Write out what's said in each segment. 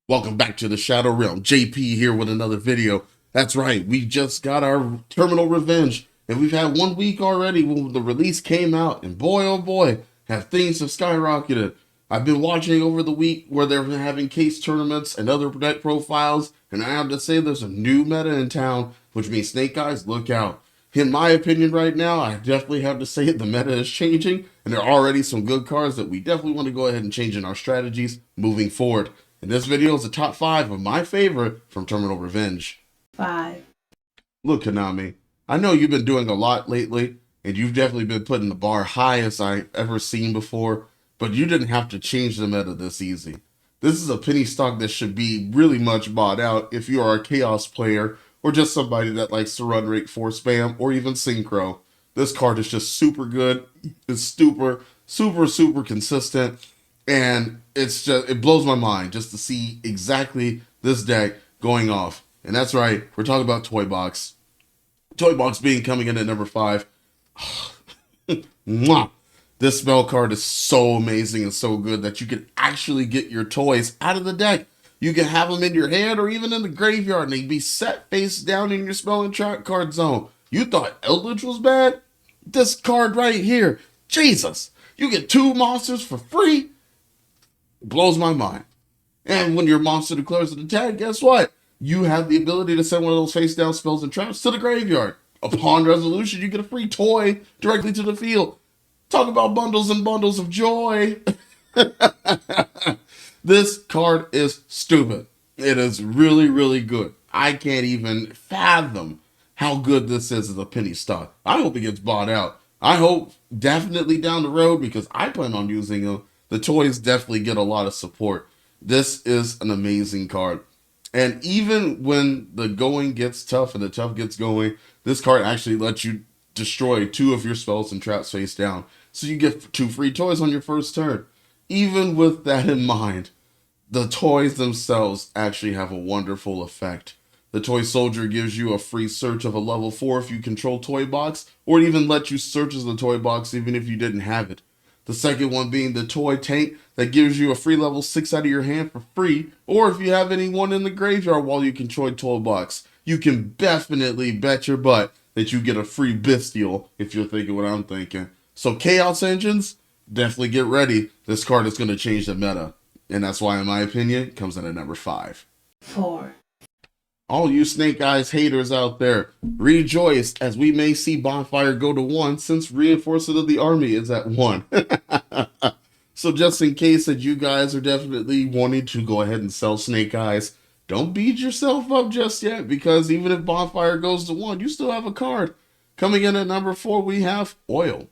Welcome back to the Shadow Realm. JP here with another video. That's right, we just got our Terminal Revenge, and we've had 1 week already when the release came out, and boy oh boy, have things have skyrocketed. I've been watching over the week where they're having case tournaments and other deck profiles, and I have to say there's a new meta in town, which means Snake Eyes, look out. In my opinion right now, I definitely have to say the meta is changing, and there are already some good cards that we definitely want to go ahead and change in our strategies moving forward. And this video is the top 5 of my favorite from Terminal Revenge. 5. Look, Konami, I know you've been doing a lot lately, and you've definitely been putting the bar high as I've ever seen before, but you didn't have to change the meta this easy. This is a penny stock that should be really much bought out if you are a Chaos player or just somebody that likes to run rate 4 spam or even Synchro. This card is just super good. It's super consistent. And it blows my mind just to see exactly this deck going off. And that's right, we're talking about Toy Box. Toy Box being coming in at number 5. Mwah! This spell card is so amazing and so good that you can actually get your toys out of the deck. You can have them in your hand or even in the graveyard, and they can be set face down in your spell and trap card zone. You thought Eldritch was bad? This card right here, Jesus! You get 2 monsters for free? Blows my mind. And when your monster declares an attack, guess what? You have the ability to send one of those face down spells and traps to the graveyard. Upon resolution, you get a free toy directly to the field. Talk about bundles and bundles of joy. This card is stupid. It is really good. I can't even fathom how good this is as a penny stock. I hope it gets bought out. I hope definitely down the road, because I plan on using them. The toys definitely get a lot of support. This is an amazing card. And even when the going gets tough and the tough gets going, this card actually lets you destroy 2 of your spells and traps face down. So you get 2 free toys on your first turn. Even with that in mind, the toys themselves actually have a wonderful effect. The Toy Soldier gives you a free search of a level 4 if you control Toy Box, or it even lets you search as the Toy Box even if you didn't have it. The second one being the Toy Tank that gives you a free level 6 out of your hand for free, or if you have anyone in the graveyard while you control Toy Box, you can definitely bet your butt that you get a free Bestial if you're thinking what I'm thinking. So Chaos Engines, definitely get ready. This card is going to change the meta. And that's why, in my opinion, it comes in at number 5. 4. All you Snake Eyes haters out there, rejoice as we may see Bonfire go to 1 since reinforcement of the army is at 1. So just in case that you guys are definitely wanting to go ahead and sell Snake Eyes, don't beat yourself up just yet, because even if Bonfire goes to 1, you still have a card. Coming in at number 4, we have Oil.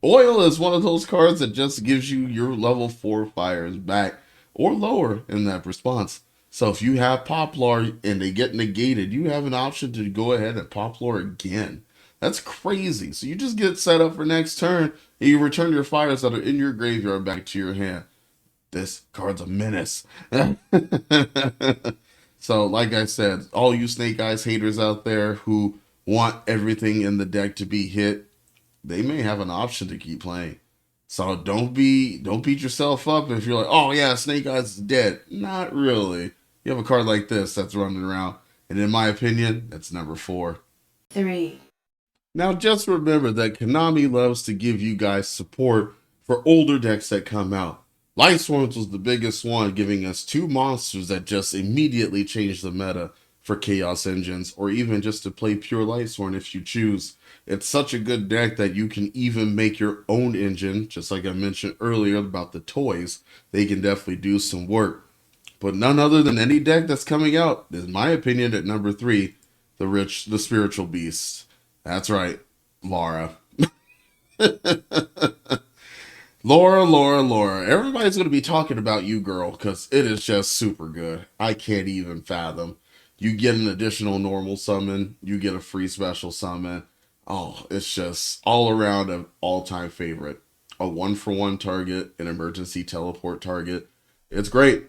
Oil is one of those cards that just gives you your level 4 fires back or lower in that response. So if you have Poplar and they get negated, you have an option to go ahead and Poplar again. That's crazy. So you just get set up for next turn and you return your fires that are in your graveyard back to your hand. This card's a menace. So like I said, all you Snake Eyes haters out there who want everything in the deck to be hit, they may have an option to keep playing. So don't beat yourself up if you're like, oh yeah, Snake Eyes is dead. Not really. You have a card like this that's running around, and in my opinion, that's number 4. 3. Now just remember that Konami loves to give you guys support for older decks that come out. Light Swarms was the biggest one, giving us 2 monsters that just immediately changed the meta for Chaos Engines, or even just to play pure Light Swarm if you choose. It's such a good deck that you can even make your own engine, just like I mentioned earlier about the toys. They can definitely do some work. But none other than any deck that's coming out, in my opinion, at number 3, the Spiritual Beast. That's right, Laura. Laura. Everybody's going to be talking about you, girl, because it is just super good. I can't even fathom. You get an additional normal summon. You get a free special summon. Oh, it's just all around an all-time favorite. A 1-for-1 target, an emergency teleport target. It's great.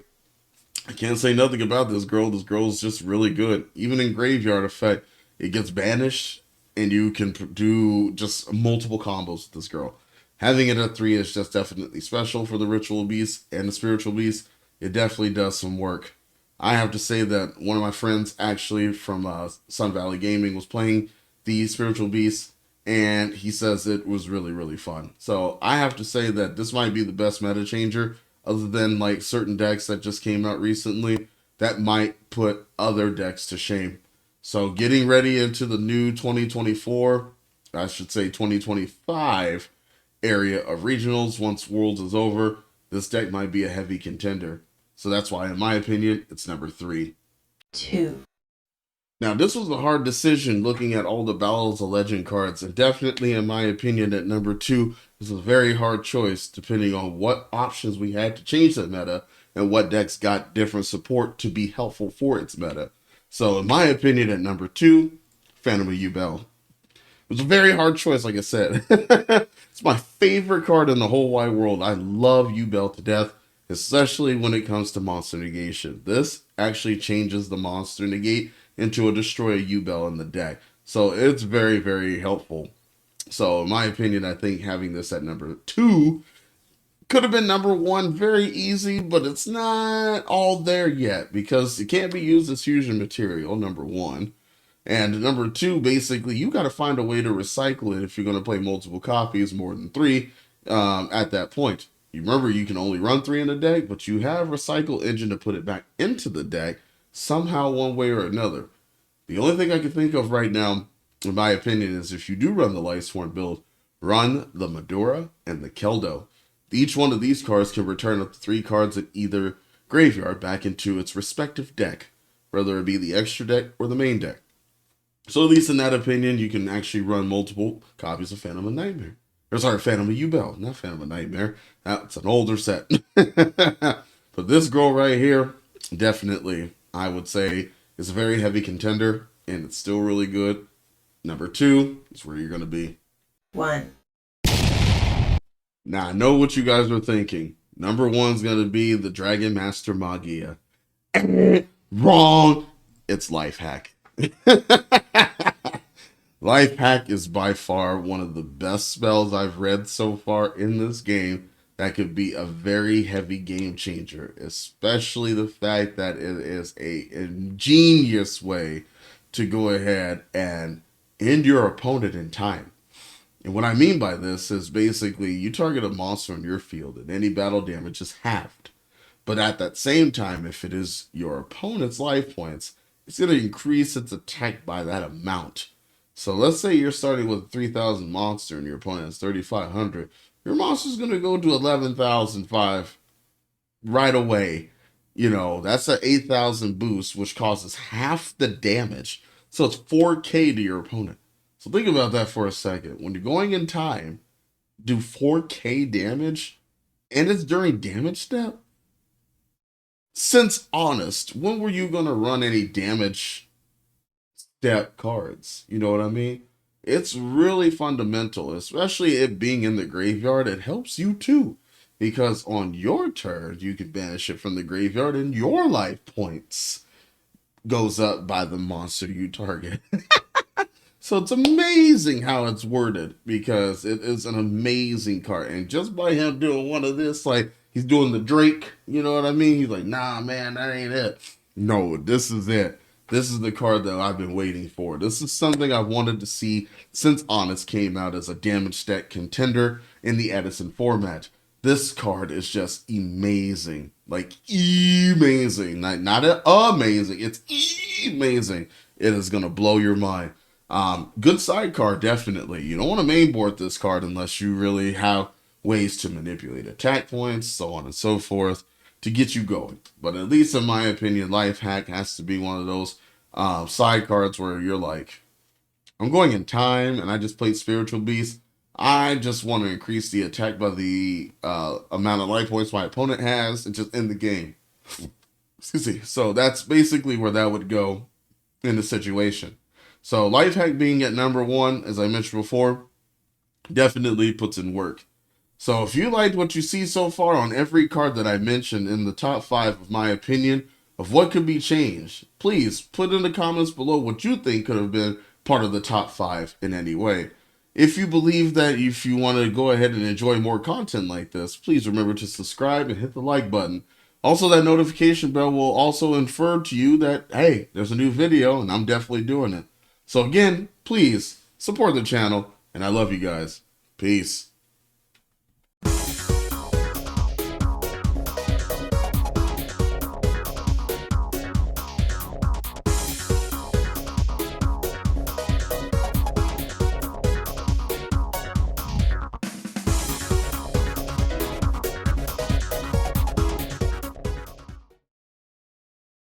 I can't say nothing about this girl. This girl is just really good. Even in graveyard effect, it gets banished, and you can do just multiple combos with this girl. Having it at 3 is just definitely special for the Ritual Beast and the Spiritual Beast. It definitely does some work. I have to say that one of my friends actually from Sun Valley Gaming was playing the Spiritual Beast, and he says it was really, really fun. So I have to say that this might be the best meta changer, other than like certain decks that just came out recently that might put other decks to shame. So getting ready into the new 2024, I should say 2025 area of regionals once Worlds is over, this deck might be a heavy contender. So that's why, in my opinion, it's number 3. 2, Now, this was a hard decision looking at all the Battles of Legend cards, and definitely, in my opinion, at number 2 is a very hard choice depending on what options we had to change the meta and what decks got different support to be helpful for its meta. So, in my opinion, at number 2, Phantom of Ubel. It was a very hard choice, like I said. It's my favorite card in the whole wide world. I love Ubel to death, especially when it comes to monster negation. This actually changes the monster negate into a destroy a Ubel in the deck. So it's very, very helpful. So in my opinion, I think having this at number 2 could have been number 1 very easy, but it's not all there yet because it can't be used as fusion material, number 1. And number 2, basically, you got to find a way to recycle it if you're going to play multiple copies, more than 3, at that point. You remember, you can only run 3 in the deck, but you have Recycle Engine to put it back into the deck somehow, one way or another. The only thing I can think of right now, in my opinion, is if you do run the Lightsworn build, run the Medora and the Keldo. Each one of these cards can return up to 3 cards in either graveyard back into its respective deck, whether it be the extra deck or the main deck. So at least in that opinion, you can actually run multiple copies of Phantom of Nightmare. Or sorry, Phantom of Ubel, not Phantom of Nightmare. That's an older set. But this girl right here, definitely, I would say, is a very heavy contender, and it's still really good. Number 2 is where you're going to be. 1, Now, I know what you guys are thinking. Number 1 is going to be the Dragon Master Magia. Wrong. It's Life Hack. Life Hack is by far one of the best spells I've read so far in this game that could be a very heavy game changer, especially the fact that it is a ingenious way to go ahead and end your opponent in time. And what I mean by this is basically you target a monster on your field and any battle damage is halved. But at that same time, if it is your opponent's life points, it's going to increase its attack by that amount. So let's say you're starting with a 3,000 monster and your opponent has 3,500. Your monster's going to go to 11,005 right away. You know, that's an 8,000 boost, which causes half the damage. So it's 4K to your opponent. So think about that for a second. When you're going in time, do 4K damage, and it's during damage step? Since honest, when were you going to run any damage step cards? You know what I mean? It's really fundamental, especially it being in the graveyard. It helps you too, because on your turn, you can banish it from the graveyard and your life points goes up by the monster you target. So it's amazing how it's worded because it is an amazing card. And just by him doing one of this, like he's doing the Drake, you know what I mean? He's like, nah, man, that ain't it. No, this is it. This is the card that I've been waiting for. This is something I've wanted to see since Honest came out as a damage stack contender in the Edison format. This card is just amazing. Like, amazing. Not amazing. It's amazing. It is going to blow your mind. Good side card, definitely. You don't want to mainboard this card unless you really have ways to manipulate attack points, so on and so forth, to get you going. But at least in my opinion, Life Hack has to be one of those side cards where you're like, I'm going in time and I just played Spiritual Beast. I just want to increase the attack by the amount of life points my opponent has and just end the game. Excuse me. So that's basically where that would go in the situation. So Life Hack being at number 1, as I mentioned before, definitely puts in work. So if you liked what you see so far on every card that I mentioned in the top 5 of my opinion of what could be changed, please put in the comments below what you think could have been part of the top 5 in any way. If you believe that if you want to go ahead and enjoy more content like this, please remember to subscribe and hit the like button. Also, that notification bell will also infer to you that, hey, there's a new video and I'm definitely doing it. So again, please support the channel and I love you guys. Peace.